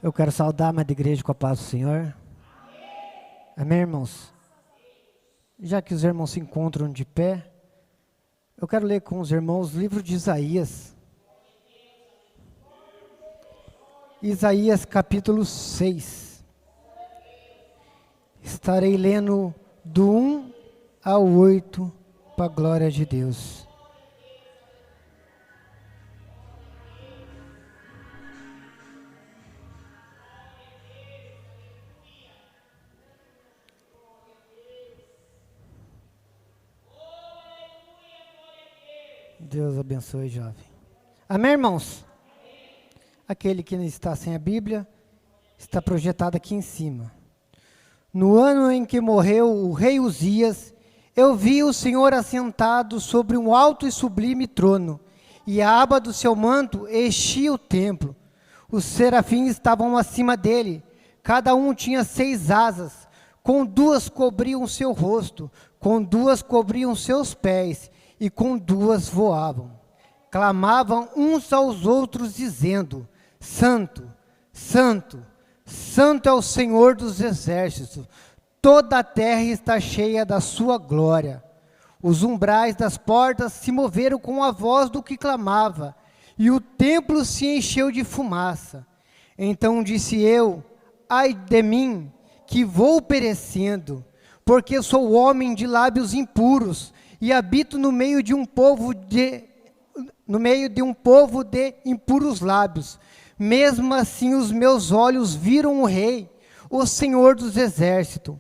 Eu quero saudar a amada igreja com a paz do Senhor. Amém, irmãos? Já que os irmãos se encontram de pé, eu quero ler com os irmãos o livro de Isaías. Isaías capítulo 6. Estarei lendo do 1 ao 8 para a glória de Deus. Deus abençoe, jovem. Amém, irmãos? Aquele que está sem a Bíblia, está projetado aqui em cima. No ano em que morreu o rei Uzias, eu vi o Senhor assentado sobre um alto e sublime trono, e a aba do seu manto enchia o templo. Os serafins estavam acima dele, cada um tinha 6 asas, com 2 cobriam seu rosto, com 2 cobriam seus pés, e com 2 voavam. Clamavam uns aos outros, dizendo: Santo, Santo, Santo é o Senhor dos exércitos, toda a terra está cheia da sua glória. Os umbrais das portas se moveram com a voz do que clamava, e o templo se encheu de fumaça. Então disse eu: ai de mim, que vou perecendo, porque sou homem de lábios impuros, e habito no meio de um povo de impuros lábios. Mesmo assim os meus olhos viram o Rei, o Senhor dos exércitos.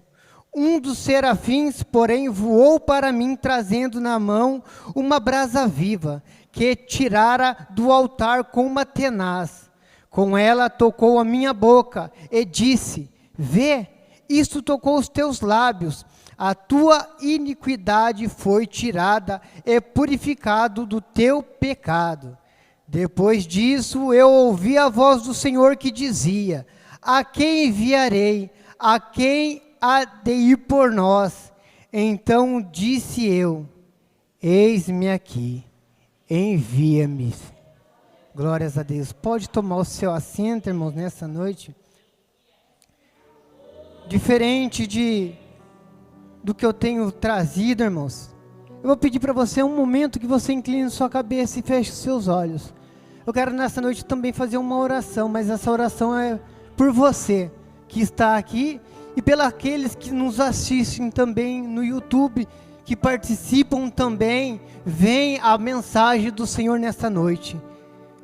Um dos serafins, porém, voou para mim, trazendo na mão uma brasa viva, que tirara do altar com uma tenaz. Com ela tocou a minha boca e disse: vê, isto tocou os teus lábios. A tua iniquidade foi tirada e purificado do teu pecado. Depois disso eu ouvi a voz do Senhor que dizia: a quem enviarei? A quem há de ir por nós? Então disse eu: eis-me aqui, envia-me. Glórias a Deus. Pode tomar o seu assento, irmãos, nessa noite. Diferente do que eu tenho trazido, irmãos, eu vou pedir para você um momento que você incline sua cabeça e feche os seus olhos. Eu quero nessa noite também fazer uma oração, mas essa oração é por você que está aqui e pelos aqueles que nos assistem também no YouTube, que participam também. Vem a mensagem do Senhor nesta noite.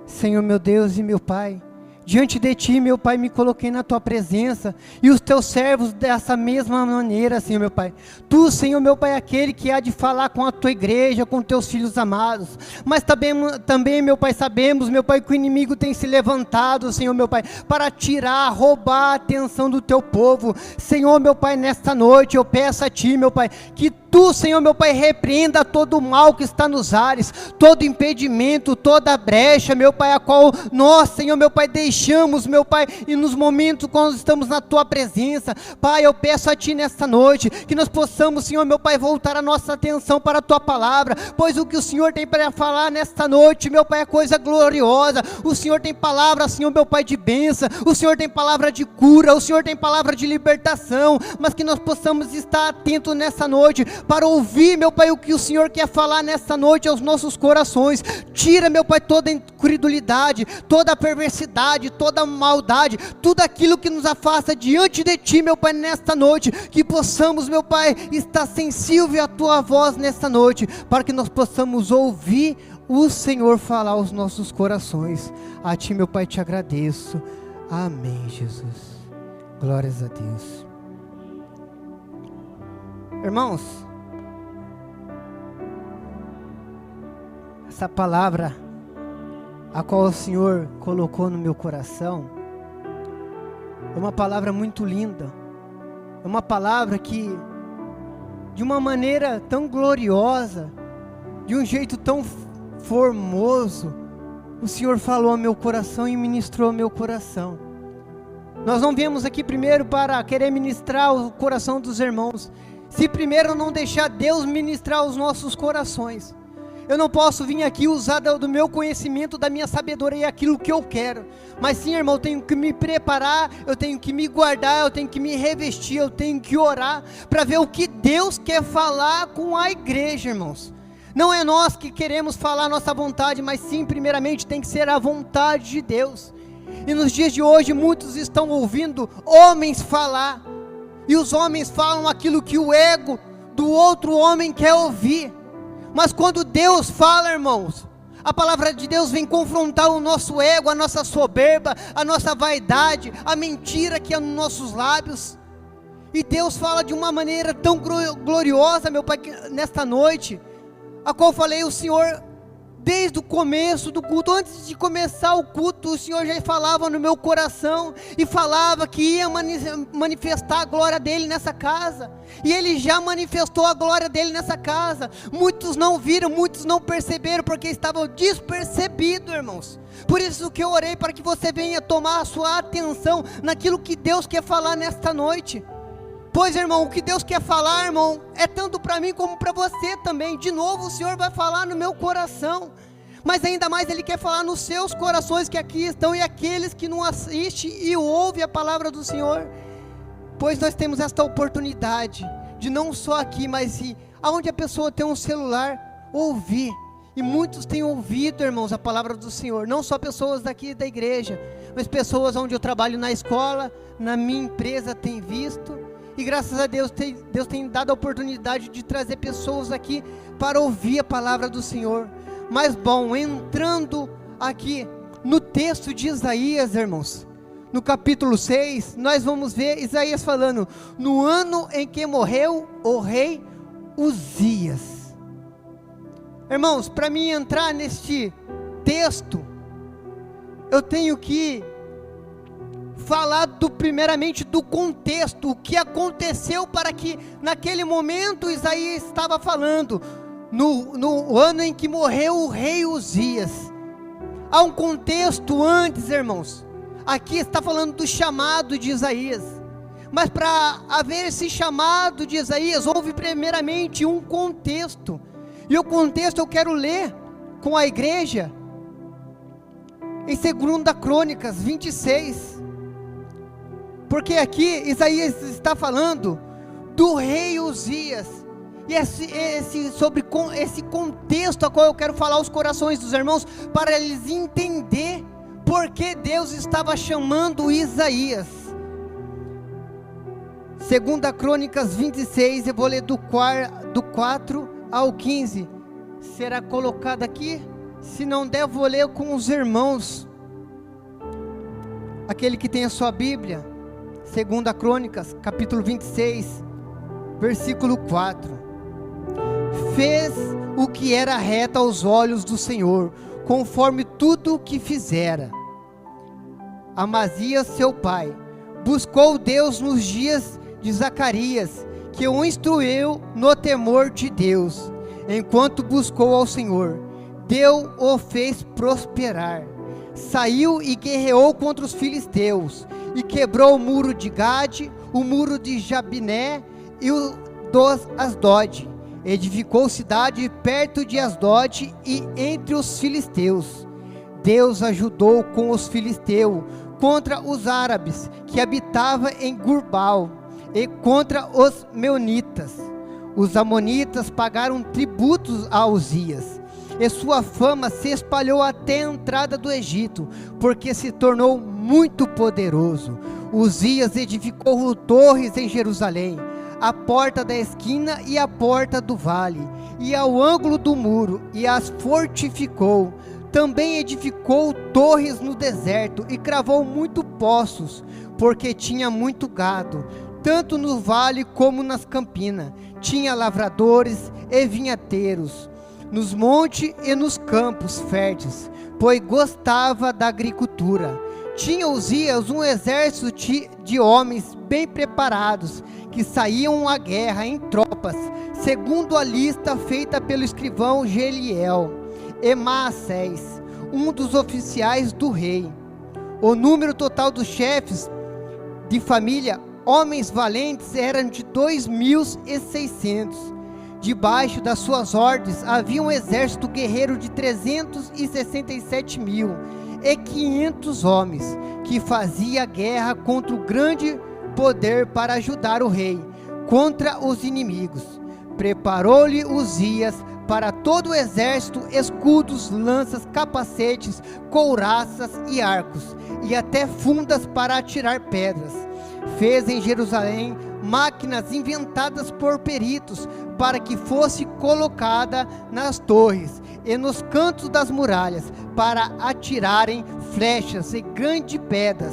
Senhor, meu Deus e meu Pai, diante de Ti, meu Pai, me coloquei na Tua presença, e os Teus servos dessa mesma maneira, Senhor, meu Pai. Tu, Senhor, meu Pai, é aquele que há de falar com a Tua igreja, com Teus filhos amados, mas também, meu Pai, sabemos, meu Pai, que o inimigo tem se levantado, Senhor, meu Pai, para tirar, roubar a atenção do Teu povo. Senhor, meu Pai, nesta noite eu peço a Ti, meu Pai, que Tu, Senhor, meu Pai, repreenda todo o mal que está nos ares, todo impedimento, toda brecha, meu Pai, a qual nós, Senhor, meu Pai, deixamos, meu Pai, e nos momentos quando estamos na Tua presença. Pai, eu peço a Ti nesta noite, que nós possamos, Senhor, meu Pai, voltar a nossa atenção para a Tua palavra, pois o que o Senhor tem para falar nesta noite, meu Pai, é coisa gloriosa. O Senhor tem palavra, Senhor, meu Pai, de bênção, o Senhor tem palavra de cura, o Senhor tem palavra de libertação, mas que nós possamos estar atentos nessa noite, para ouvir, meu Pai, o que o Senhor quer falar nesta noite aos nossos corações. Tira, meu Pai, toda incredulidade, toda perversidade, toda maldade, tudo aquilo que nos afasta diante de Ti, meu Pai, nesta noite, que possamos, meu Pai, estar sensível à Tua voz nesta noite, para que nós possamos ouvir o Senhor falar aos nossos corações. A Ti, meu Pai, te agradeço. Amém, Jesus. Glórias a Deus. Irmãos, essa palavra a qual o Senhor colocou no meu coração é uma palavra muito linda, é uma palavra que, de uma maneira tão gloriosa, de um jeito tão formoso, o Senhor falou ao meu coração e ministrou ao meu coração. Nós não viemos aqui primeiro para querer ministrar o coração dos irmãos, se primeiro não deixar Deus ministrar os nossos corações. Eu não posso vir aqui usar do meu conhecimento, da minha sabedoria, aquilo que eu quero. Mas sim, irmão, eu tenho que me preparar, eu tenho que me guardar, eu tenho que me revestir, eu tenho que orar, para ver o que Deus quer falar com a igreja, irmãos. Não é nós que queremos falar a nossa vontade, mas sim, primeiramente, tem que ser a vontade de Deus. E nos dias de hoje, muitos estão ouvindo homens falar, e os homens falam aquilo que o ego do outro homem quer ouvir. Mas quando Deus fala, irmãos, a palavra de Deus vem confrontar o nosso ego, a nossa soberba, a nossa vaidade, a mentira que é nos nossos lábios. E Deus fala de uma maneira tão gloriosa, meu Pai, nesta noite, a qual falei, o Senhor, desde o começo do culto, antes de começar o culto, o Senhor já falava no meu coração, e falava que ia manifestar a glória dEle nessa casa, e Ele já manifestou a glória dEle nessa casa. Muitos não viram, muitos não perceberam, porque estavam despercebidos, irmãos. Por isso que eu orei, para que você venha tomar a sua atenção, naquilo que Deus quer falar nesta noite. Pois, irmão, o que Deus quer falar, irmão, é tanto para mim como para você também. De novo o Senhor vai falar no meu coração, mas ainda mais Ele quer falar nos seus corações que aqui estão, e aqueles que não assistem e ouvem a palavra do Senhor. Pois nós temos esta oportunidade de não só aqui, mas aonde a pessoa tem um celular, ouvir. E muitos têm ouvido, irmãos, a palavra do Senhor. Não só pessoas daqui da igreja, mas pessoas onde eu trabalho na escola, na minha empresa, têm visto. E graças a Deus, Deus tem dado a oportunidade de trazer pessoas aqui para ouvir a palavra do Senhor. Mas bom, entrando aqui no texto de Isaías, irmãos, no capítulo 6, nós vamos ver Isaías falando, no ano em que morreu o rei Uzias. Irmãos, para mim entrar neste texto, eu tenho que falar primeiramente do contexto, o que aconteceu para que naquele momento Isaías estava falando, no ano em que morreu o rei Uzias. Há um contexto antes, irmãos. Aqui está falando do chamado de Isaías, mas para haver esse chamado de Isaías, houve primeiramente um contexto, e o contexto eu quero ler com a igreja, em 2 Crônicas 26, porque aqui Isaías está falando do rei Uzias, e sobre esse contexto a qual eu quero falar aos corações dos irmãos, para eles entender porque Deus estava chamando Isaías. 2 Crônicas 26, eu vou ler do 4 ao 15, será colocado aqui? Se não der, eu vou ler com os irmãos, aquele que tem a sua Bíblia. 2 Crônicas, capítulo 26, versículo 4. Fez o que era reto aos olhos do Senhor, conforme tudo o que fizera. Amazias, seu pai, buscou Deus nos dias de Zacarias, que o instruiu no temor de Deus. Enquanto buscou ao Senhor, Deus o fez prosperar. Saiu e guerreou contra os filisteus, e quebrou o muro de Gade, o muro de Jabiné e o dos Asdod. Edificou cidade perto de Asdod e entre os filisteus. Deus ajudou com os filisteus contra os árabes que habitavam em Gurbal, e contra os meunitas. Os amonitas pagaram tributos a Uzias, e sua fama se espalhou até a entrada do Egito, porque se tornou muito poderoso. Uzias edificou torres em Jerusalém, a porta da esquina e a porta do vale, e ao ângulo do muro, e as fortificou. Também edificou torres no deserto, e cravou muito poços, porque tinha muito gado, tanto no vale como nas campinas. Tinha lavradores e vinhateiros, nos montes e nos campos férteis, pois gostava da agricultura. Tinha Uzias um exército de homens bem preparados, que saíam à guerra em tropas, segundo a lista feita pelo escrivão Geliel e Maassés, um dos oficiais do rei. O número total dos chefes de família, homens valentes, eram de 2.600, debaixo das suas ordens havia um exército guerreiro de 367.500 homens, que fazia guerra contra o grande poder para ajudar o rei contra os inimigos. Preparou-lhe Uzias para todo o exército escudos, lanças, capacetes, couraças e arcos, e até fundas para atirar pedras. Fez em Jerusalém máquinas inventadas por peritos, para que fosse colocada nas torres e nos cantos das muralhas, para atirarem flechas e grandes pedras.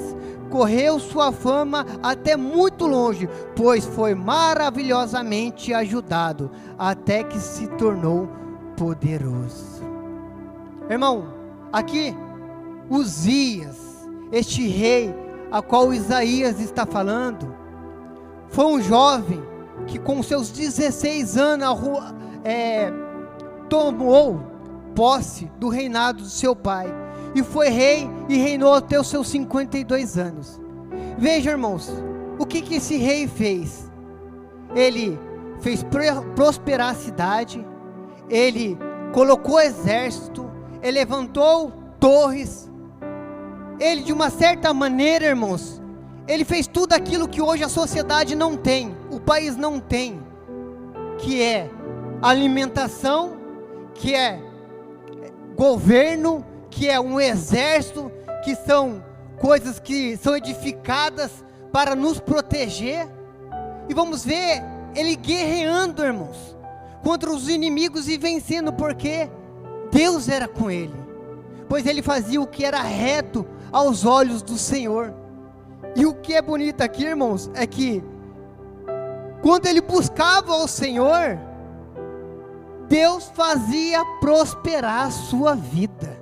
Correu sua fama até muito longe, pois foi maravilhosamente ajudado, até que se tornou poderoso. Irmão, aqui Uzias, este rei a qual Isaías está falando, foi um jovem que com seus 16 anos tomou posse do reinado do seu pai, e foi rei e reinou até os seus 52 anos. Veja, irmãos, o que esse rei fez? Ele fez prosperar a cidade, ele colocou exército, ele levantou torres, ele de uma certa maneira, irmãos, ele fez tudo aquilo que hoje a sociedade não tem, o país não tem, que é alimentação, que é governo, que é um exército, que são coisas que são edificadas para nos proteger. E vamos ver ele guerreando, irmãos, contra os inimigos e vencendo, porque Deus era com ele, pois ele fazia o que era reto aos olhos do Senhor. E o que é bonito aqui, irmãos, é que quando ele buscava o Senhor, Deus fazia prosperar a sua vida.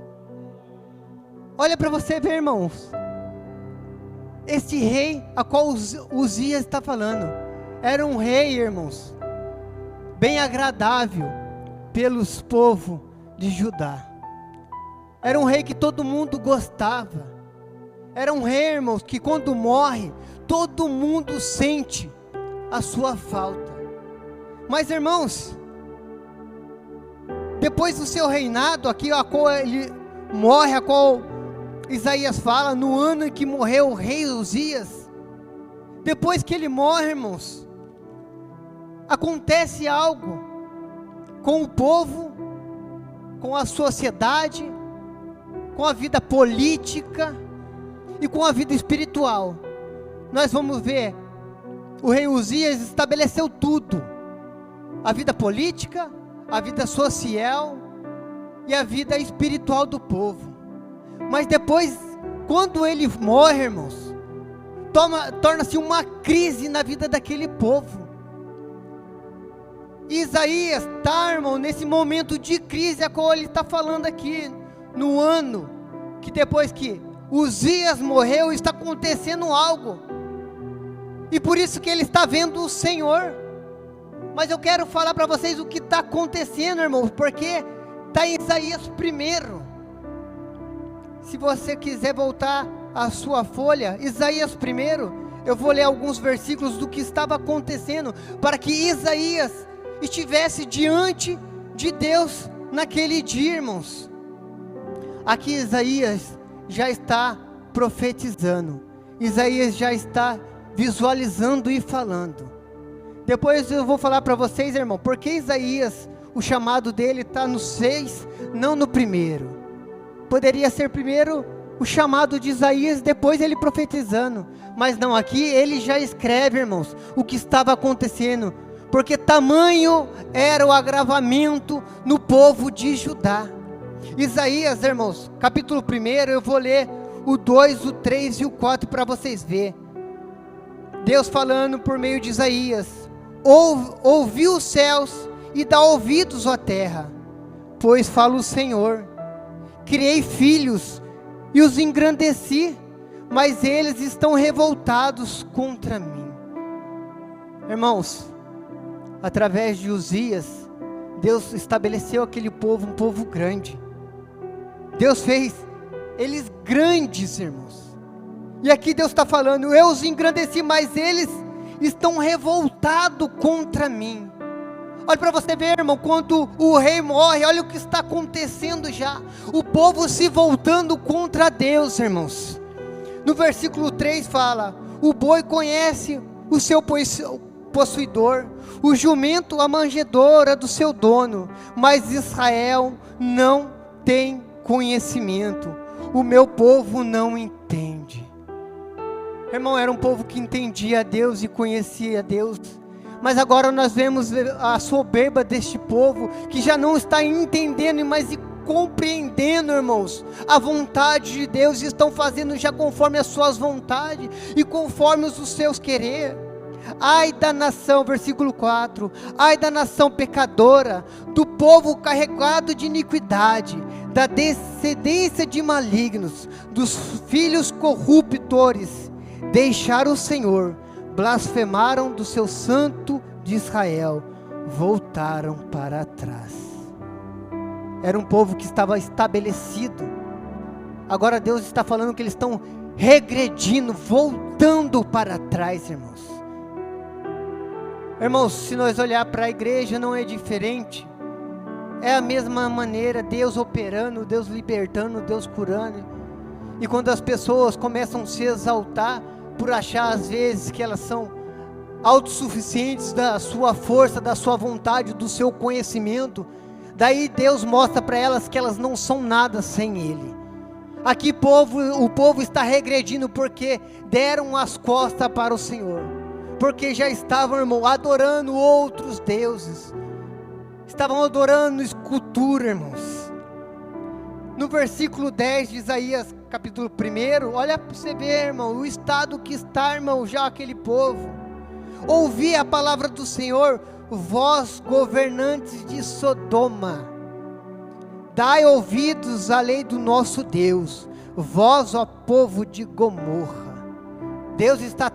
Olha para você ver, irmãos, este rei a qual Uzias está falando, era um rei, irmãos, bem agradável pelos povos de Judá. Era um rei que todo mundo gostava. Era um rei, irmãos, que quando morre, todo mundo sente a sua falta. Mas, irmãos, depois do seu reinado, aqui a qual ele morre, a qual Isaías fala, no ano em que morreu o rei Uzias, depois que ele morre, irmãos, acontece algo com o povo, com a sociedade, com a vida política e com a vida espiritual. Nós vamos ver, o rei Uzias estabeleceu tudo, a vida política, a vida social e a vida espiritual do povo. Mas depois, quando ele morre, irmãos, torna-se uma crise na vida daquele povo. E Isaías está, irmão, nesse momento de crise a qual ele está falando aqui, no ano que depois que Uzias morreu, está acontecendo algo, e por isso que ele está vendo o Senhor. Mas eu quero falar para vocês o que está acontecendo, irmãos, porque está em Isaías 1. Se você quiser voltar a sua folha, Isaías 1, eu vou ler alguns versículos do que estava acontecendo, para que Isaías estivesse diante de Deus naquele dia, irmãos. Aqui Isaías já está profetizando, Isaías já está visualizando e falando. Depois eu vou falar para vocês, irmão, porque Isaías, o chamado dele está no 6, não no 1. Poderia ser primeiro o chamado de Isaías, depois ele profetizando, mas não, aqui ele já escreve, irmãos, o que estava acontecendo, porque tamanho era o agravamento no povo de Judá. Isaías, irmãos, capítulo 1, eu vou ler o 2, o 3 e o 4 para vocês verem. Deus falando por meio de Isaías: ouvi os céus e dá ouvidos à terra, pois fala o Senhor, criei filhos e os engrandeci, mas eles estão revoltados contra mim. Irmãos, através de Uzias, Deus estabeleceu aquele povo, um povo grande. Deus fez eles grandes, irmãos. E aqui Deus está falando: eu os engrandeci, mas eles estão revoltados contra mim. Olha para você ver, irmão, quando o rei morre, olha o que está acontecendo já. O povo se voltando contra Deus, irmãos. No versículo 3 fala: o boi conhece o seu possuidor, o jumento a manjedoura do seu dono, mas Israel não tem conhecimento, o meu povo não entende. Irmão, era um povo que entendia a Deus e conhecia a Deus, mas agora nós vemos a soberba deste povo, que já não está entendendo, mas compreendendo, irmãos, a vontade de Deus, e estão fazendo já conforme as suas vontades, e conforme os seus querer. Ai da nação, versículo 4, ai da nação pecadora, do povo carregado de iniquidade, da descendência de malignos, dos filhos corruptores, deixaram o Senhor, blasfemaram do seu santo de Israel, voltaram para trás. Era um povo que estava estabelecido, agora Deus está falando que eles estão regredindo, voltando para trás, irmãos. Irmãos, se nós olhar para a igreja, não é diferente, é a mesma maneira, Deus operando, Deus libertando, Deus curando. E quando as pessoas começam a se exaltar, por achar às vezes que elas são autossuficientes da sua força, da sua vontade, do seu conhecimento, daí Deus mostra para elas que elas não são nada sem Ele. Aqui o povo está regredindo porque deram as costas para o Senhor, porque já estavam, irmão, adorando outros deuses, estavam adorando escultura, irmãos. No versículo 10 de Isaías, capítulo 1, olha para você ver, irmão, o estado que está, irmão, já aquele povo. Ouvi a palavra do Senhor, vós governantes de Sodoma, dai ouvidos à lei do nosso Deus, vós, ó povo de Gomorra. Deus está,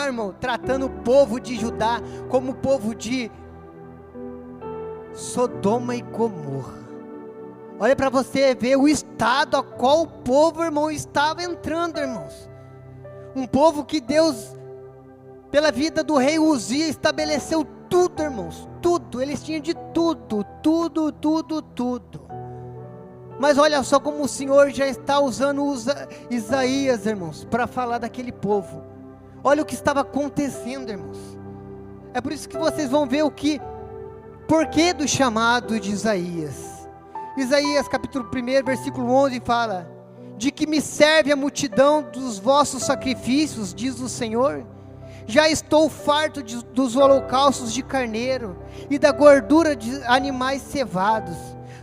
irmão, tratando o povo de Judá como o povo de Sodoma e Gomorra. Olha para você ver o estado a qual o povo, irmão, estava entrando, irmãos. Um povo que Deus, pela vida do rei Uzia, estabeleceu tudo, irmãos, tudo. Eles tinham de tudo. Mas olha só como o Senhor já está usando Isaías, irmãos, para falar daquele povo. Olha o que estava acontecendo, irmãos. É por isso que vocês vão ver porquê do chamado de Isaías. Isaías capítulo 1, versículo 11 fala: de que me serve a multidão dos vossos sacrifícios, diz o Senhor. Já estou farto dos holocaustos de carneiro e da gordura de animais cevados.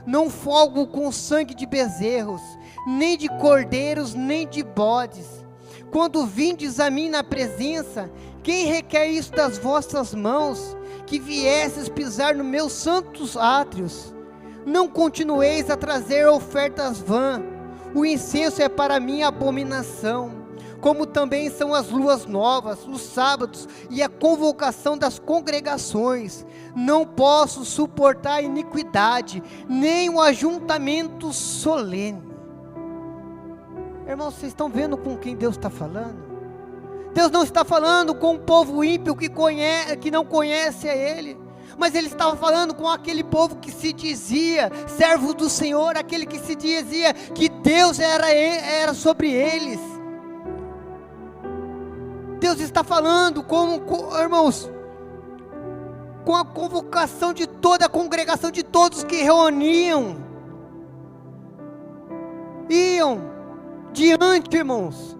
Não folgo com sangue de bezerros, nem de cordeiros, nem de bodes. Quando vindes a mim na presença, quem requer isso das vossas mãos, que viesses pisar nos meus santos átrios? Não continueis a trazer ofertas vãs, o incenso é para mim abominação, como também são as luas novas, os sábados e a convocação das congregações. Não posso suportar a iniquidade, nem o ajuntamento solene. Irmãos, vocês estão vendo com quem Deus está falando? Deus não está falando com o povo ímpio que não conhece a Ele, mas Ele estava falando com aquele povo que se dizia servo do Senhor, aquele que se dizia que Deus era sobre eles. Deus está falando irmãos, com a convocação de toda a congregação, de todos que iam diante, irmãos,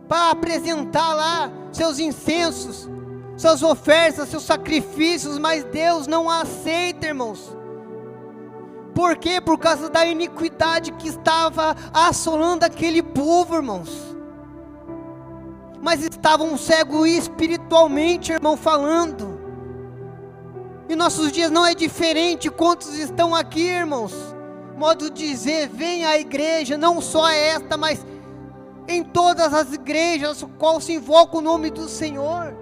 para apresentar lá seus incensos, suas ofertas, seus sacrifícios, mas Deus não aceita, irmãos. Por quê? Por causa da iniquidade que estava assolando aquele povo, irmãos. Mas estavam cegos espiritualmente, irmão, falando. E nossos dias não é diferente. Quantos estão aqui, irmãos? Modo de dizer, vem à igreja, não só esta, mas em todas as igrejas, qual se invoca o nome do Senhor.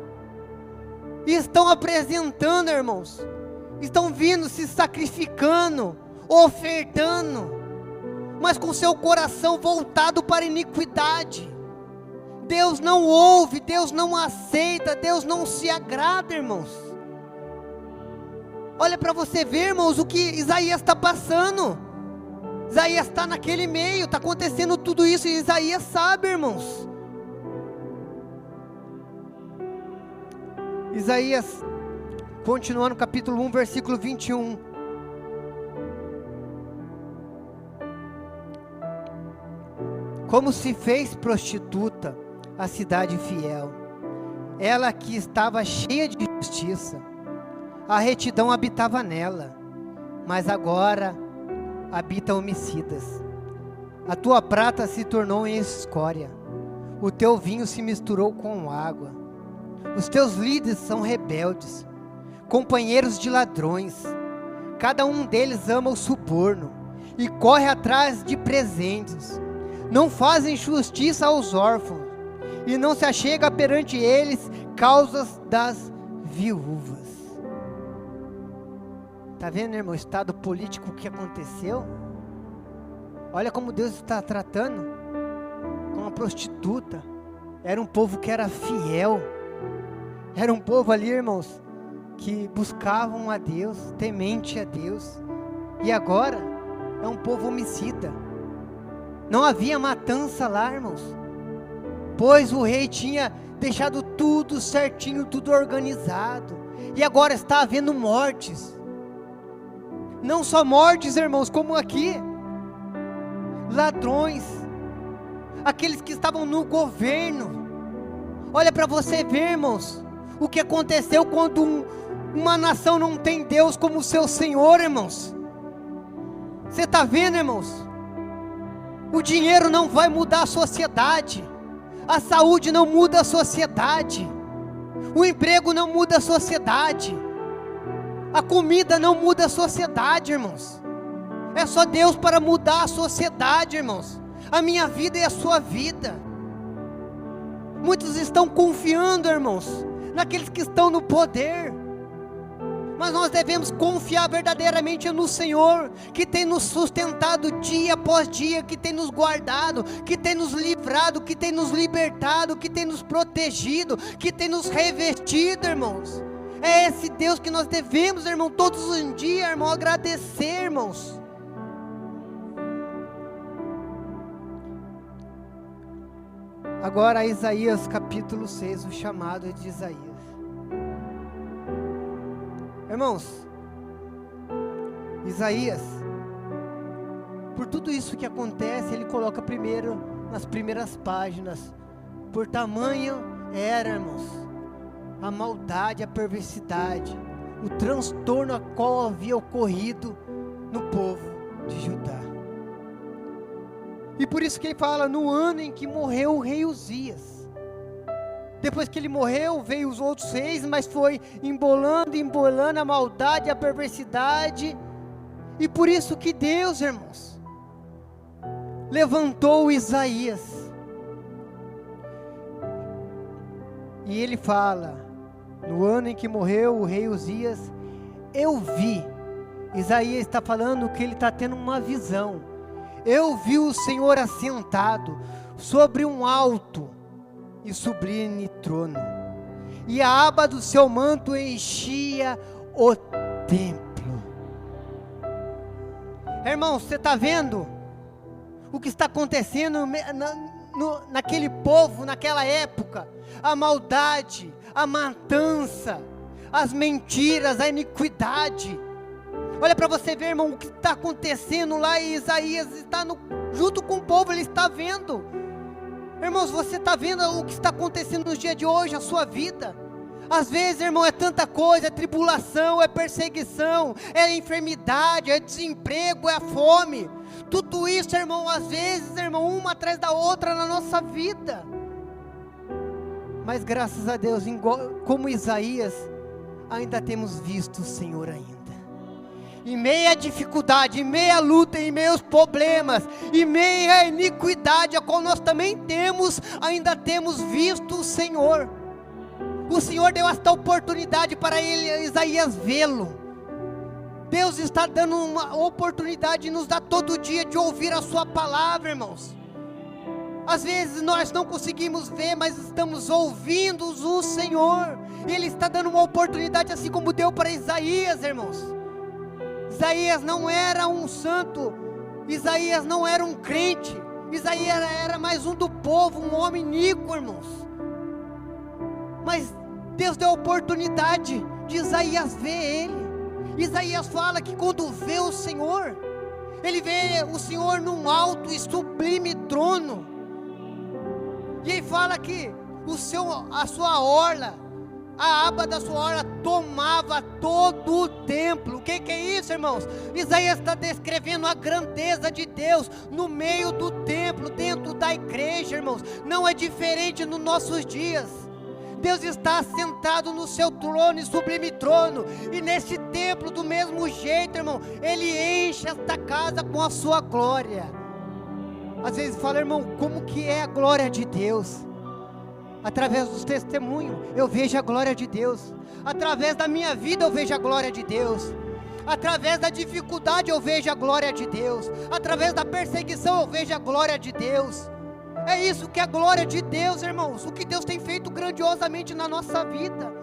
E estão apresentando, irmãos. Estão vindo, se sacrificando, ofertando, mas com seu coração voltado para a iniquidade. Deus não ouve, Deus não aceita, Deus não se agrada, irmãos. Olha para você ver, irmãos, o que Isaías está passando. Isaías está naquele meio, está acontecendo tudo isso e Isaías sabe, irmãos. Isaías, continuando capítulo 1, versículo 21. Como se fez prostituta a cidade fiel, ela que estava cheia de justiça, a retidão habitava nela, mas agora habita homicidas. A tua prata se tornou em escória, o teu vinho se misturou com água. Os teus líderes são rebeldes, companheiros de ladrões. Cada um deles ama o suborno e corre atrás de presentes. Não fazem justiça aos órfãos e não se achega perante eles causas das viúvas. Está vendo, irmão, o estado político que aconteceu? Olha como Deus está tratando com a prostituta. Era um povo que era fiel. Era um povo ali, irmãos, que buscavam a Deus, temente a Deus. E agora é um povo homicida. Não havia matança lá, irmãos, pois o rei tinha deixado tudo certinho, tudo organizado. E agora está havendo mortes. Não só mortes, irmãos, como aqui, ladrões, aqueles que estavam no governo. Olha para você ver, irmãos, o que aconteceu quando uma nação não tem Deus como seu Senhor, irmãos. Você está vendo, irmãos? O dinheiro não vai mudar a sociedade, a saúde não muda a sociedade, o emprego não muda a sociedade, a comida não muda a sociedade, irmãos. É só Deus para mudar a sociedade, irmãos. A minha vida e a sua vida. Muitos estão confiando, irmãos, naqueles que estão no poder. Mas nós devemos confiar verdadeiramente no Senhor, que tem nos sustentado dia após dia, que tem nos guardado, que tem nos livrado, que tem nos libertado, que tem nos protegido, que tem nos revestido, irmãos. É esse Deus que nós devemos, irmão, todos os dias, irmão, agradecer, irmãos. Agora Isaías capítulo 6, o chamado de Isaías. Irmãos, Isaías, por tudo isso que acontece, ele coloca primeiro, nas primeiras páginas, por tamanho era, irmãos, a maldade, a perversidade, o transtorno a qual havia ocorrido no povo de Judá. E por isso que ele fala, no ano em que morreu o rei Uzias. Depois que ele morreu, veio os outros reis, mas foi embolando a maldade, a perversidade. E por isso que Deus, irmãos, levantou Isaías. E ele fala, no ano em que morreu o rei Uzias, eu vi. Isaías está falando que ele está tendo uma visão. Eu vi o Senhor assentado sobre um alto e sublime trono, e a aba do seu manto enchia o templo. Irmão, você está vendo o que está acontecendo naquele povo, naquela época? A maldade, a matança, as mentiras, a iniquidade. Olha para você ver, irmão, o que está acontecendo lá, e Isaías está junto com o povo, ele está vendo. Irmãos, você está vendo o que está acontecendo nos dias de hoje, a sua vida? Às vezes, irmão, é tanta coisa, é tribulação, é perseguição, é enfermidade, é desemprego, é a fome. Tudo isso, irmão, às vezes, irmão, uma atrás da outra na nossa vida. Mas graças a Deus, como Isaías, ainda temos visto o Senhor ainda. Em meia dificuldade, em meia luta, em meus problemas, em meia iniquidade, a qual nós também temos, ainda temos visto o Senhor. O Senhor deu esta oportunidade para Isaías vê-lo. Deus está dando uma oportunidade, nos dá todo dia de ouvir a sua palavra, irmãos. Às vezes nós não conseguimos ver, mas estamos ouvindo o Senhor. Ele está dando uma oportunidade, assim como deu para Isaías, irmãos. Isaías não era um santo, Isaías não era um crente, Isaías era mais um do povo, um homem iníquo, irmãos. Mas Deus deu a oportunidade de Isaías ver ele. Isaías fala que quando vê o Senhor, ele vê o Senhor num alto e sublime trono. E ele fala que a sua orla, a aba da sua orla tomava todo o templo. O que é isso, irmãos? Isaías está descrevendo a grandeza de Deus no meio do templo, dentro da igreja, irmãos. Não é diferente nos nossos dias. Deus está sentado no seu trono e sublime trono, e nesse templo do mesmo jeito, irmão, Ele enche esta casa com a sua glória. Às vezes fala, irmão, como que é a glória de Deus? Através dos testemunhos, eu vejo a glória de Deus. Através da minha vida, eu vejo a glória de Deus. Através da dificuldade, eu vejo a glória de Deus. Através da perseguição, eu vejo a glória de Deus. É isso que é a glória de Deus, irmãos. O que Deus tem feito grandiosamente na nossa vida.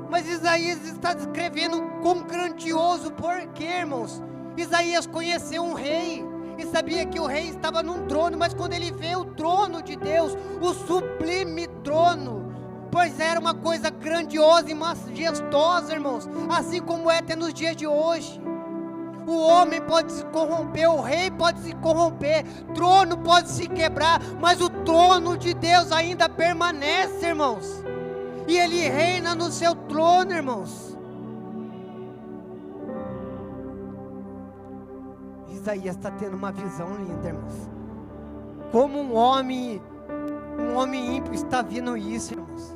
Mas Isaías está descrevendo como grandioso, porque, irmãos, Isaías conheceu um rei e sabia que o rei estava num trono, mas quando ele vê o trono de Deus, o sublime trono, pois era uma coisa grandiosa e majestosa, irmãos, assim como é até nos dias de hoje. O homem pode se corromper, o rei pode se corromper, trono pode se quebrar, mas o trono de Deus ainda permanece, irmãos, e Ele reina no seu trono, irmãos. Isaías está tendo uma visão linda, irmãos. Como um homem ímpio está vendo isso, irmãos.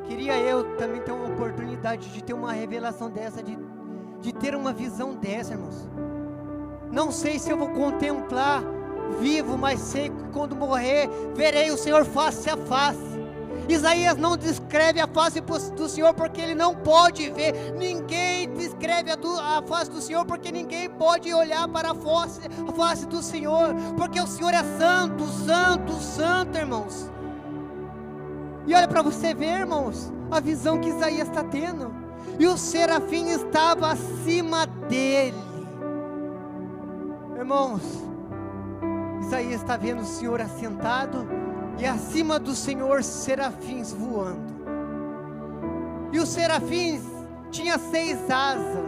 Queria eu também ter uma oportunidade de ter uma revelação dessa, de ter uma visão dessa, irmãos. Não sei se eu vou contemplar vivo, mas sei que quando morrer, verei o Senhor face a face. Isaías não descreve a face do Senhor, porque ele não pode ver. Ninguém descreve a face do Senhor, porque ninguém pode olhar para a face do Senhor, porque o Senhor é santo, santo, santo, irmãos. E olha para você ver, irmãos, a visão que Isaías está tendo. E o serafim estava acima dele. Irmãos, Isaías está vendo o Senhor assentado, e acima do Senhor serafins voando. E os serafins tinham 6 asas,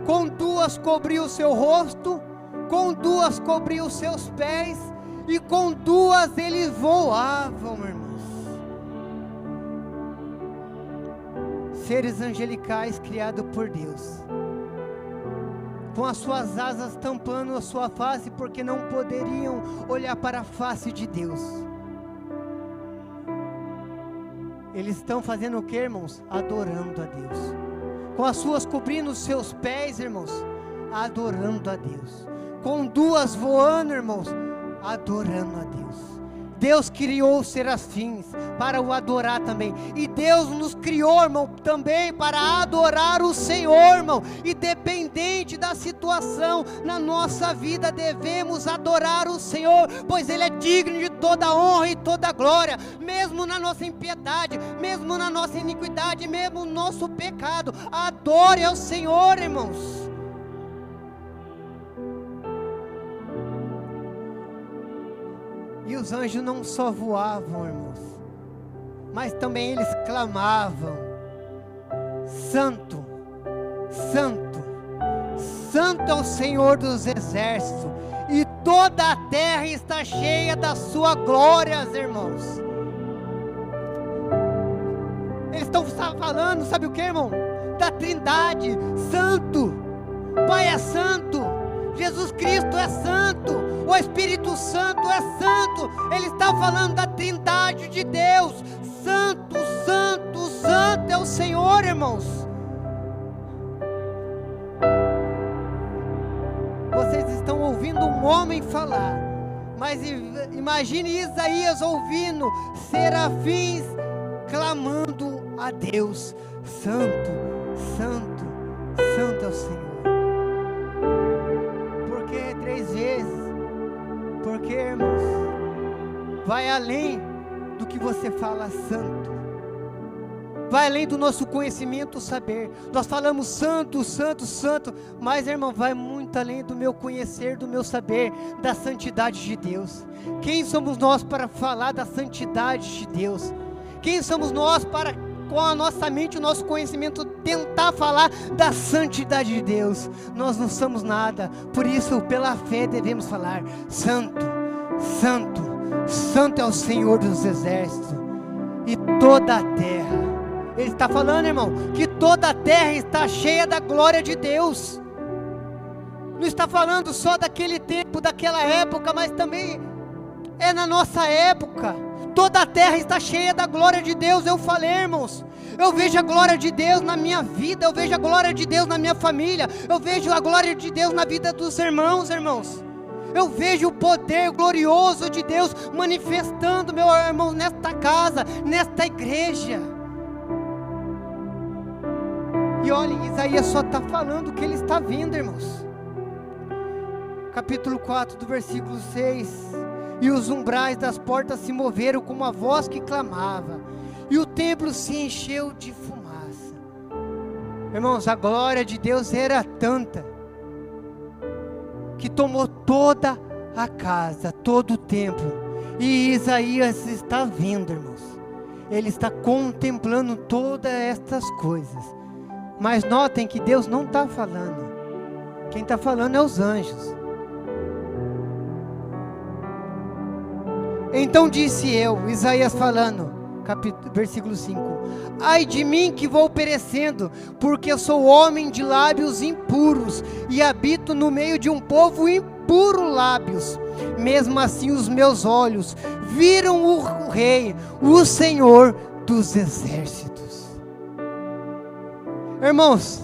com 2 cobriu o seu rosto, com 2 cobriu os seus pés, e com 2 eles voavam, irmãos. Seres angelicais criados por Deus, com as suas asas tampando a sua face, porque não poderiam olhar para a face de Deus. Eles estão fazendo o que, irmãos? Adorando a Deus. Com as suas cobrindo os seus pés, irmãos, adorando a Deus. Com 2 voando, irmãos, adorando a Deus. Deus criou os serafins para o adorar também, e Deus nos criou, irmão, também para adorar o Senhor, irmão, independente da situação na nossa vida, devemos adorar o Senhor, pois Ele é digno de toda honra e toda glória, mesmo na nossa impiedade, mesmo na nossa iniquidade, mesmo no nosso pecado. Adore ao Senhor, irmãos. E os anjos não só voavam, irmãos, mas também eles clamavam: Santo, Santo, Santo é o Senhor dos exércitos, e toda a terra está cheia da sua glória, irmãos. Eles estão falando, sabe o que, irmão? Da Trindade. Santo, Pai é santo, Jesus Cristo é santo, o Espírito Santo é santo. Ele está falando da Trindade de Deus. Santo, santo, santo é o Senhor, irmãos. Vocês estão ouvindo um homem falar, mas imagine Isaías ouvindo serafins clamando a Deus: Santo, santo, santo é o Senhor. Por que 3 vezes? Porque, irmãos, vai além do que você fala santo. vai além do nosso conhecimento, saber. Nós falamos santo, santo, santo, mas, irmão, vai muito além do meu conhecer, do meu saber, da santidade de Deus. Quem somos nós para falar da santidade de Deus? Quem somos nós para, com a nossa mente, o nosso conhecimento, tentar falar da santidade de Deus? Nós não somos nada. Por isso, pela fé, devemos falar: santo, santo, santo é o Senhor dos exércitos, e toda a terra. Ele está falando, irmão, que toda a terra está cheia da glória de Deus. Não está falando só daquele tempo, daquela época, mas também é na nossa época. Toda a terra está cheia da glória de Deus. Eu falei, irmãos, eu vejo a glória de Deus na minha vida, eu vejo a glória de Deus na minha família, eu vejo a glória de Deus na vida dos irmãos. Eu vejo o poder glorioso de Deus manifestando, meu irmão, nesta casa, nesta igreja. E olhem, Isaías só está falando o que ele está vendo, irmãos. Capítulo 4, do versículo 6. E os umbrais das portas se moveram como a voz que clamava, e o templo se encheu de fumaça. Irmãos, a glória de Deus era tanta, que tomou toda a casa, todo o templo. E Isaías está vendo, irmãos. Ele está contemplando todas estas coisas. Mas notem que Deus não está falando. Quem está falando é os anjos. Então disse eu, Isaías falando, versículo 5: ai de mim que vou perecendo, porque eu sou homem de lábios impuros, e habito no meio de um povo impuro lábios. Mesmo assim os meus olhos viram o Rei, o Senhor dos exércitos. Irmãos,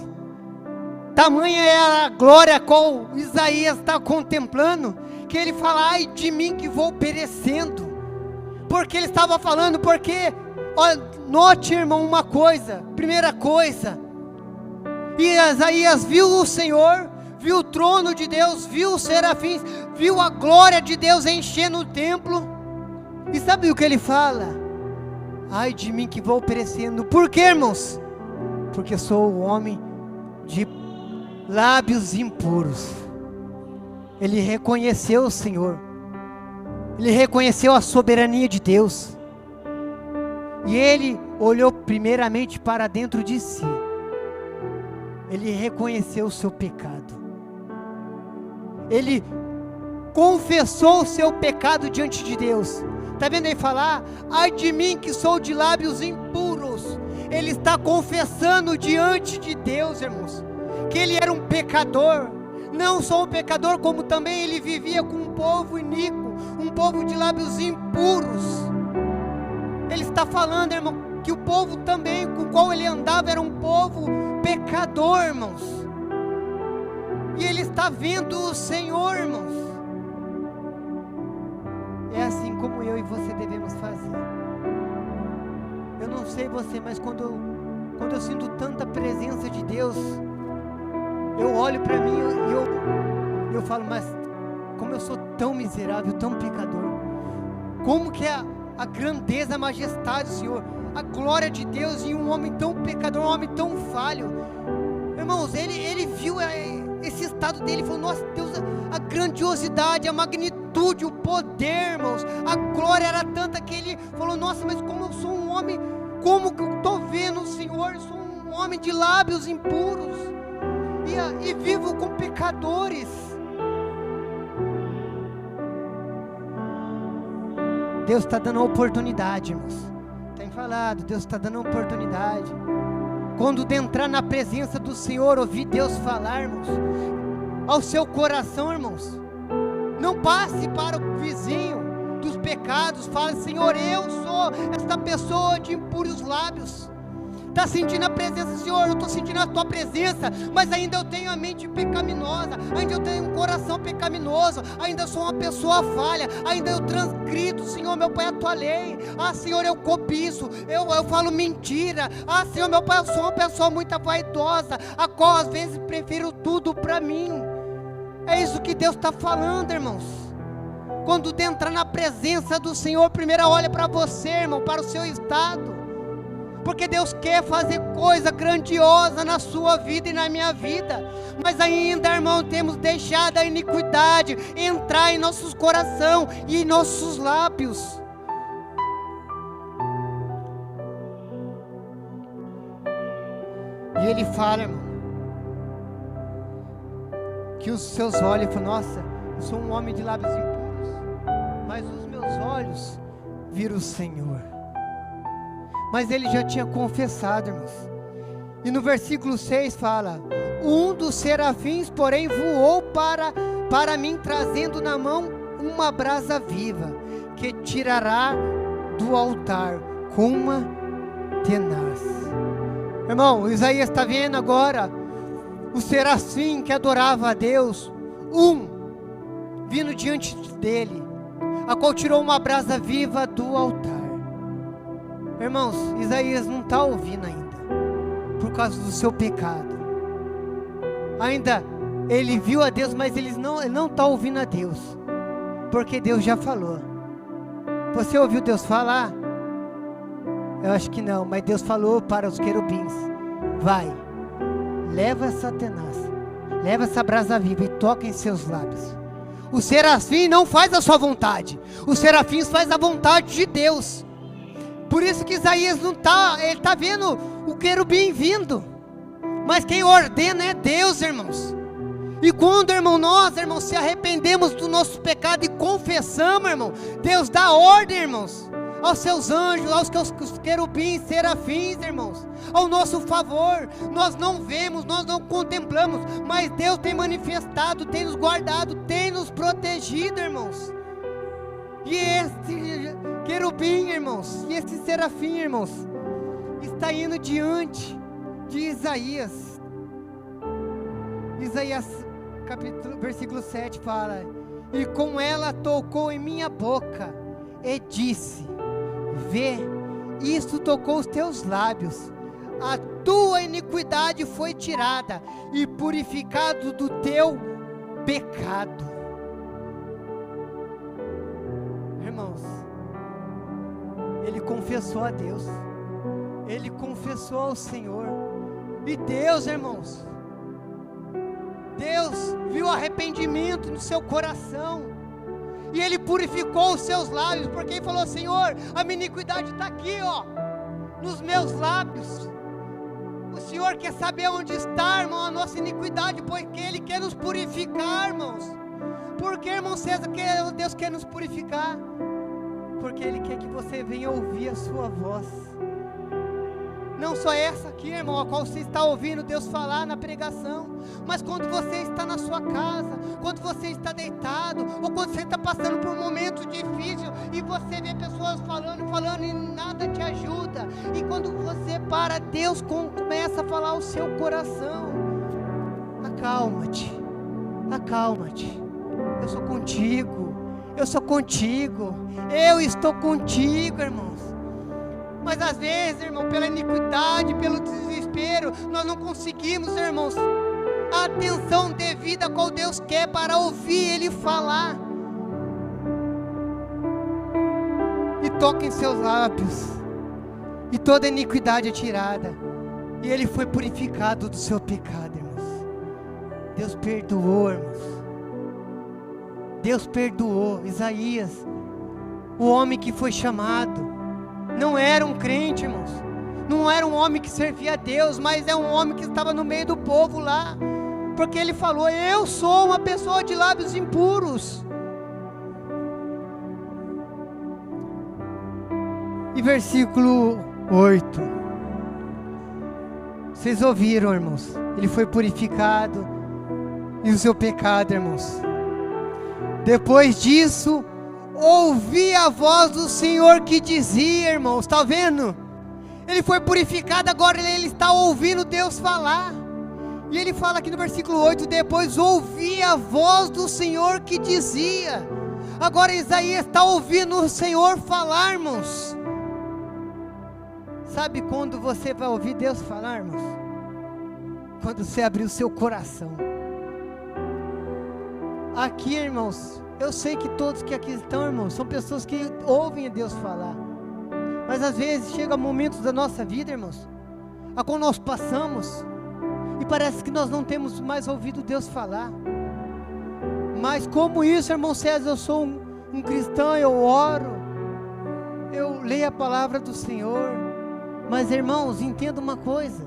tamanha é a glória a qual Isaías está contemplando, que ele fala: ai de mim que vou perecendo. Porque ele estava falando, porque, olha, note, irmão, uma coisa, primeira coisa, e Isaías viu o Senhor, viu o trono de Deus, viu os serafins, viu a glória de Deus enchendo o templo, e sabe o que ele fala? Ai de mim que vou perecendo. Por quê, irmãos? Porque sou o homem de lábios impuros. Ele reconheceu o Senhor, ele reconheceu a soberania de Deus, e ele olhou primeiramente para dentro de si. Ele reconheceu o seu pecado, ele confessou o seu pecado diante de Deus. Está vendo ele falar? Ai de mim que sou de lábios impuros. Ele está confessando diante de Deus, irmãos, que ele era um pecador. Não só um pecador, como também ele vivia com um povo iníquo, um povo de lábios impuros. Ele está falando, irmão, que o povo também com o qual ele andava era um povo pecador, irmãos. E ele está vendo o Senhor, irmãos. É assim como eu e você devemos fazer. Eu não sei você, mas quando eu sinto tanta presença de Deus, eu olho para mim e eu falo: mas como eu sou tão miserável, tão pecador, como que é a grandeza, a majestade do Senhor, a glória de Deus em um homem tão pecador, um homem tão falho. Irmãos, ele viu esse estado dele e falou: nossa Deus, a grandiosidade, a magnitude, o poder, irmãos, a glória era tanta que ele falou: nossa, mas como eu sou um homem, como que eu estou vendo o Senhor? Eu sou um homem de lábios impuros, e vivo com pecadores. Deus está dando a oportunidade, irmãos. Tem falado, Deus está dando a oportunidade. Quando de entrar na presença do Senhor, ouvir Deus falar, irmãos, ao seu coração, irmãos, não passe para o vizinho dos pecados. Fale: Senhor, eu sou esta pessoa de impuros lábios. Está sentindo a presença do Senhor? Eu estou sentindo a tua presença, mas ainda eu tenho a mente pecaminosa, ainda eu tenho um coração pecaminoso, ainda sou uma pessoa falha, ainda eu transgrido, Senhor, meu Pai, a tua lei. Ah, Senhor, eu cobiço, eu falo mentira. Ah, Senhor, meu Pai, eu sou uma pessoa muito vaidosa, a qual às vezes prefiro tudo para mim. É isso que Deus está falando, irmãos. Quando entra na presença do Senhor, primeiro olha para você, irmão, para o seu estado. porque Deus quer fazer coisa grandiosa na sua vida e na minha vida, mas ainda, irmão, temos deixado a iniquidade entrar em nossos corações e em nossos lábios. E ele fala, irmão, que os seus olhos, ele fala, nossa, eu sou um homem de lábios impuros, mas os meus olhos viram o Senhor. Mas ele já tinha confessado, irmãos. E no versículo 6 fala, um dos serafins, porém, voou para mim, trazendo na mão uma brasa viva, que tirará do altar com uma tenaz. Irmão, Isaías está vendo agora o serafim que adorava a Deus, vindo diante dele, a qual tirou uma brasa viva do altar. Irmãos, Isaías não está ouvindo ainda, por causa do seu pecado. Ainda ele viu a Deus, mas ele não está ouvindo a Deus, porque Deus já falou. Você ouviu Deus falar? Eu acho que não, mas Deus falou para os querubins, vai, leva essa tenaz, leva essa brasa viva e toca em seus lábios. O serafim não faz a sua vontade, os serafins faz a vontade de Deus. Por isso que Isaías não está, ele está vendo o querubim vindo, mas quem ordena é Deus, irmãos. E quando, irmão, nós, irmãos, se arrependemos do nosso pecado e confessamos, irmão, Deus dá ordem, irmãos, aos seus anjos, aos querubins, serafins, irmãos, ao nosso favor. Nós não vemos, nós não contemplamos, mas Deus tem manifestado, tem nos guardado, tem nos protegido, irmãos. E esse querubim, irmãos, e esse serafim, irmãos, está indo diante de Isaías. Isaías versículo 7 fala, e com ela tocou em minha boca e disse, vê, isto tocou os teus lábios, a tua iniquidade foi tirada e purificado do teu pecado. Irmãos, ele confessou a Deus, ele confessou ao Senhor, e Deus, irmãos, Deus viu arrependimento no seu coração, e ele purificou os seus lábios, porque ele falou, Senhor, a minha iniquidade está aqui, ó, nos meus lábios. O Senhor quer saber onde está, irmão, a nossa iniquidade, porque Ele quer nos purificar, irmãos. Por que, irmão César, Deus quer nos purificar? Porque Ele quer que você venha ouvir a sua voz. Não só essa aqui, irmão, a qual você está ouvindo Deus falar na pregação, mas quando você está na sua casa, quando você está deitado, ou quando você está passando por um momento difícil, e você vê pessoas falando e nada te ajuda, e quando você para, Deus começa a falar ao seu coração, acalma-te, eu sou contigo, eu estou contigo, irmãos. Mas às vezes, irmão, pela iniquidade, pelo desespero, nós não conseguimos, irmãos, a atenção devida a qual Deus quer para ouvir Ele falar. E toca em seus lábios, e toda iniquidade é tirada, e ele foi purificado do seu pecado, irmãos. Deus perdoou, irmãos. Deus perdoou Isaías, o homem que foi chamado. Não era um crente, irmãos, não era um homem que servia a Deus, mas é um homem que estava no meio do povo lá, porque ele falou, eu sou uma pessoa de lábios impuros. E versículo 8, vocês ouviram, irmãos, ele foi purificado, e o seu pecado, irmãos. Depois disso, ouvi a voz do Senhor que dizia, irmãos, está vendo? Ele foi purificado, agora ele está ouvindo Deus falar. E ele fala aqui no versículo 8, depois ouvi a voz do Senhor que dizia. Agora Isaías está ouvindo o Senhor falar, irmãos. Sabe quando você vai ouvir Deus falar, irmãos? Quando você abrir o seu coração. Aqui, irmãos, eu sei que todos que aqui estão, irmãos, são pessoas que ouvem Deus falar. Mas às vezes chega momentos da nossa vida, irmãos, a qual nós passamos e parece que nós não temos mais ouvido Deus falar. Mas como isso, irmão César, eu sou um cristão, eu oro, eu leio a palavra do Senhor. Mas irmãos, entenda uma coisa,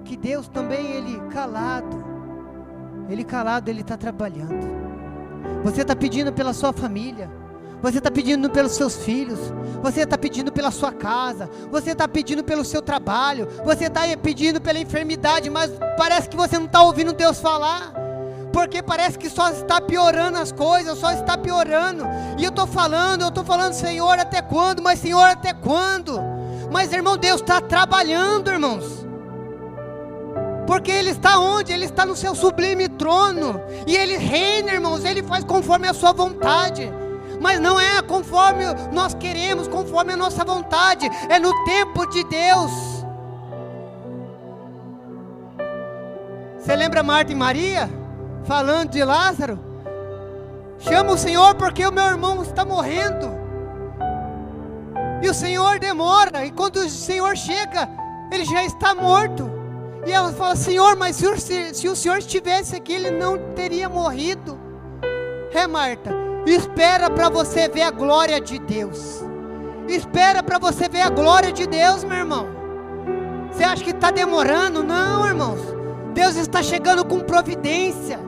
que Deus também, Ele calado, Ele está trabalhando. Você está pedindo pela sua família, você está pedindo pelos seus filhos, você está pedindo pela sua casa, você está pedindo pelo seu trabalho, você está pedindo pela enfermidade, mas parece que você não está ouvindo Deus falar, porque parece que só está piorando as coisas, só está piorando. E eu estou falando, Senhor, até quando? Mas Senhor, até quando? Mas irmão, Deus está trabalhando, irmãos, porque Ele está onde? Ele está no seu sublime trono, e Ele reina, irmãos, Ele faz conforme a sua vontade, mas não é conforme nós queremos, conforme a nossa vontade, é no tempo de Deus. Você lembra Marta e Maria, falando de Lázaro? Chama o Senhor porque o meu irmão está morrendo, e o Senhor demora, e quando o Senhor chega, ele já está morto. E ela fala: Senhor, mas se o Senhor estivesse aqui, ele não teria morrido. Marta, espera para você ver a glória de Deus. Espera para você ver a glória de Deus, meu irmão. Você acha que está demorando? Não, irmãos. Deus está chegando com providência.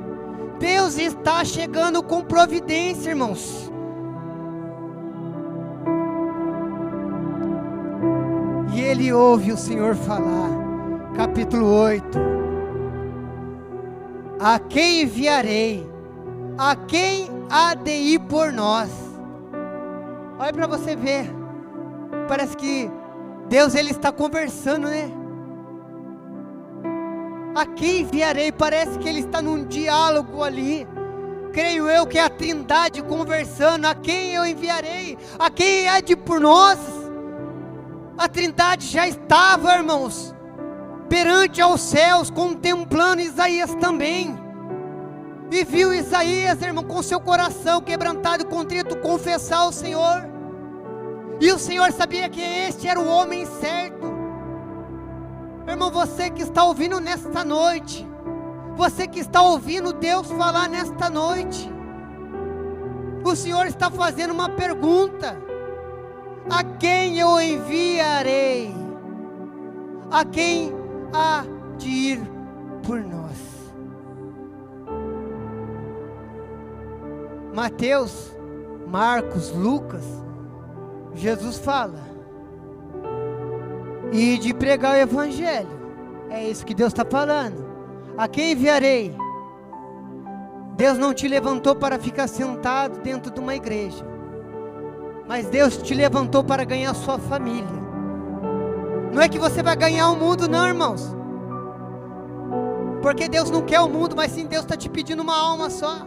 Deus está chegando com providência, irmãos. E ele ouve o Senhor falar. Capítulo 8: a quem enviarei? A quem há de ir por nós? Olha para você ver, parece que Deus, Ele está conversando, né? A quem enviarei? Parece que Ele está num diálogo ali. Creio eu que é a Trindade conversando. A quem eu enviarei? A quem há de ir por nós? A Trindade já estava, irmãos, perante aos céus, contemplando Isaías também, e viu Isaías, irmão, com seu coração quebrantado e contrito, confessar ao Senhor, e o Senhor sabia que este era o homem certo. Irmão, você que está ouvindo nesta noite, você que está ouvindo Deus falar nesta noite, o Senhor está fazendo uma pergunta: a quem eu enviarei? A quem há de ir por nós? Mateus, Marcos, Lucas, Jesus fala: e de pregar o evangelho. É isso que Deus está falando. A quem enviarei? Deus não te levantou para ficar sentado dentro de uma igreja, mas Deus te levantou para ganhar a sua família. Não é que você vai ganhar o mundo, não, irmãos, porque Deus não quer o mundo, mas sim Deus está te pedindo uma alma só.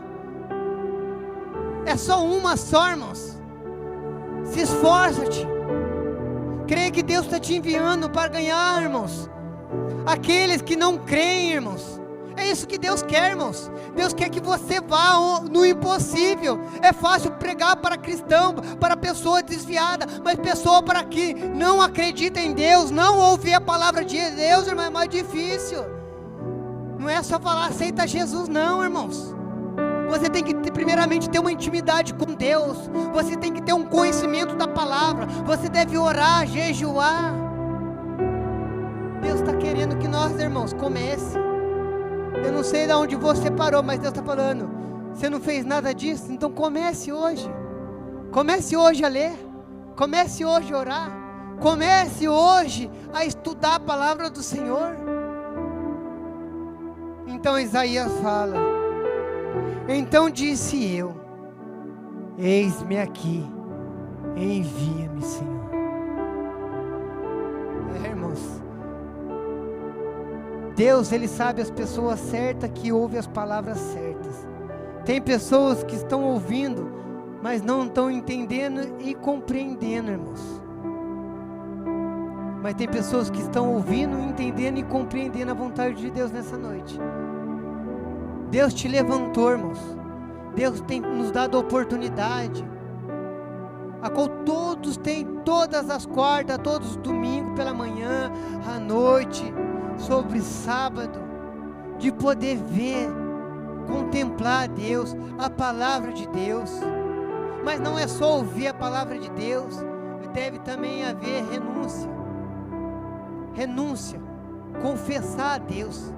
É só uma só, irmãos. Se esforça-te. Creia que Deus está te enviando para ganhar, irmãos, aqueles que não creem, irmãos. É isso que Deus quer, irmãos. Deus quer que você vá no impossível. É fácil pregar para cristão, para pessoa desviada, mas pessoa para que não acredita em Deus, não ouvir a palavra de Deus, irmão, é mais difícil. Não é só falar aceita Jesus, não, irmãos. Você tem que primeiramente ter uma intimidade com Deus. Você tem que ter um conhecimento da palavra. Você deve orar, jejuar. Deus está querendo que nós, irmãos, comece. Eu não sei de onde você parou, mas Deus está falando: você não fez nada disso? Então comece hoje. Comece hoje a ler. Comece hoje a orar. Comece hoje a estudar a palavra do Senhor. Então Isaías fala: então disse eu: eis-me aqui, envia-me, Senhor. Irmãos, Deus, Ele sabe as pessoas certas que ouvem as palavras certas. Tem pessoas que estão ouvindo, mas não estão entendendo e compreendendo, irmãos. Mas tem pessoas que estão ouvindo, entendendo e compreendendo a vontade de Deus nessa noite. Deus te levantou, irmãos. Deus tem nos dado a oportunidade. a qual todos têm todas as quartas, todos os domingos pela manhã, à noite, sobre sábado, de poder ver, contemplar a Deus, a palavra de Deus. Mas não é só ouvir a palavra de Deus, deve também haver renúncia, confessar a Deus,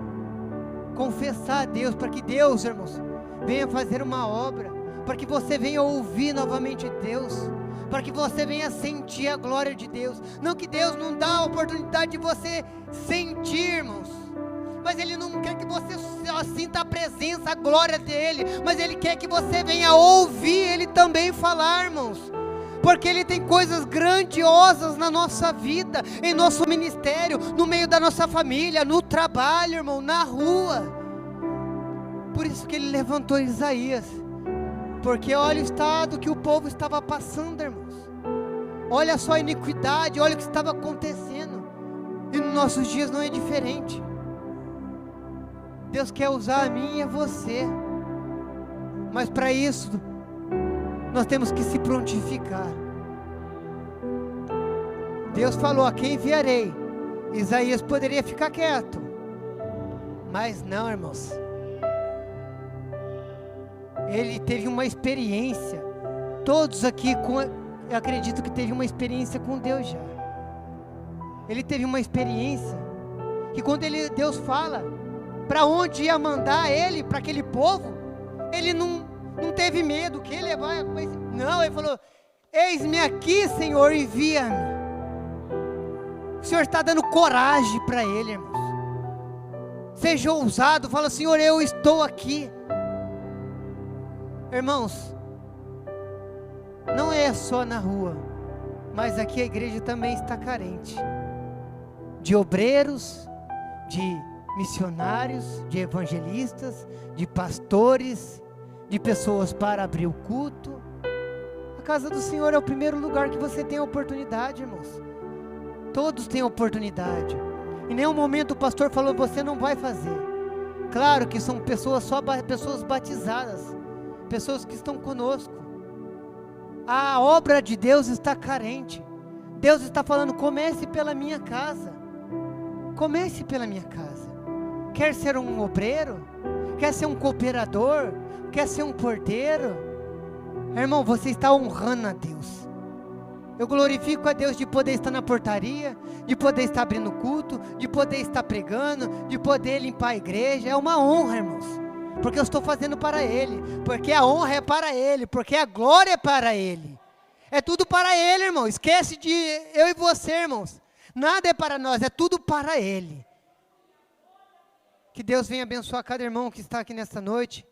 para que Deus, irmãos, venha fazer uma obra, para que você venha ouvir novamente Deus, para que você venha sentir a glória de Deus. Não que Deus não dá a oportunidade de você sentir, irmãos, mas Ele não quer que você só sinta a presença, a glória dEle, mas Ele quer que você venha ouvir Ele também falar, irmãos, porque Ele tem coisas grandiosas na nossa vida, em nosso ministério, no meio da nossa família, no trabalho, irmão, na rua. Por isso que Ele levantou Isaías, porque olha o estado que o povo estava passando, irmãos, olha só a iniquidade, olha o que estava acontecendo, e nos nossos dias não é diferente. Deus quer usar a mim e a você, mas para isso, nós temos que se prontificar. Deus falou: a quem enviarei? Isaías poderia ficar quieto, mas não, irmãos, ele teve uma experiência. Todos aqui, eu acredito que teve uma experiência com Deus já. Ele teve uma experiência, que quando Deus fala para onde ia mandar ele, para aquele povo, ele não teve medo, que ele vai, não, ele falou: eis-me aqui, Senhor, envia-me. O Senhor está dando coragem para ele, irmãos. Seja ousado, fala: Senhor, eu estou aqui. Irmãos, não é só na rua, mas aqui a igreja também está carente de obreiros, de missionários, de evangelistas, de pastores, de pessoas para abrir o culto. A casa do Senhor é o primeiro lugar que você tem a oportunidade, irmãos. Todos têm oportunidade. Em nenhum momento o pastor falou: você não vai fazer. Claro que são pessoas, só pessoas batizadas, pessoas que estão conosco. A obra de Deus está carente. Deus está falando: comece pela minha casa. Comece pela minha casa. Quer ser um obreiro? Quer ser um cooperador? Quer ser um porteiro? Irmão, você está honrando a Deus. Eu glorifico a Deus de poder estar na portaria, de poder estar abrindo culto, de poder estar pregando, de poder limpar a igreja. É uma honra, irmãos, porque eu estou fazendo para Ele, porque a honra é para Ele, porque a glória é para Ele. É tudo para Ele, irmão. Esquece de eu e você, irmãos. Nada é para nós, é tudo para Ele. Que Deus venha abençoar cada irmão que está aqui nesta noite,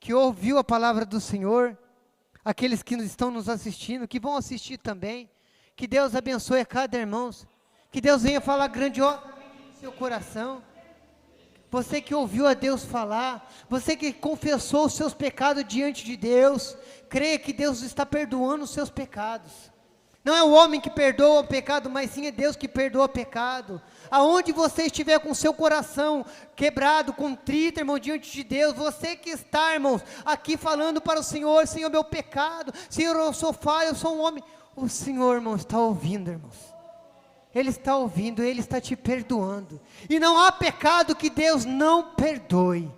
que ouviu a palavra do Senhor, aqueles que estão nos assistindo, que vão assistir também. Que Deus abençoe a cada irmão, que Deus venha falar grandiosamente no seu coração. Você que ouviu a Deus falar, você que confessou os seus pecados diante de Deus, creia que Deus está perdoando os seus pecados. Não é o homem que perdoa o pecado, mas sim é Deus que perdoa o pecado. Aonde você estiver com o seu coração quebrado, contrito, irmão, diante de Deus, você que está, irmãos, aqui falando para o Senhor: Senhor, meu pecado, Senhor, eu sou falho, eu sou um homem. O Senhor, irmão, está ouvindo, irmãos. Ele está ouvindo, Ele está te perdoando. E não há pecado que Deus não perdoe.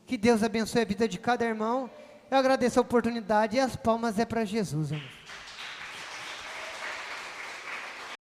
Que Deus abençoe a vida de cada irmão. Eu agradeço a oportunidade, e as palmas é para Jesus, irmão.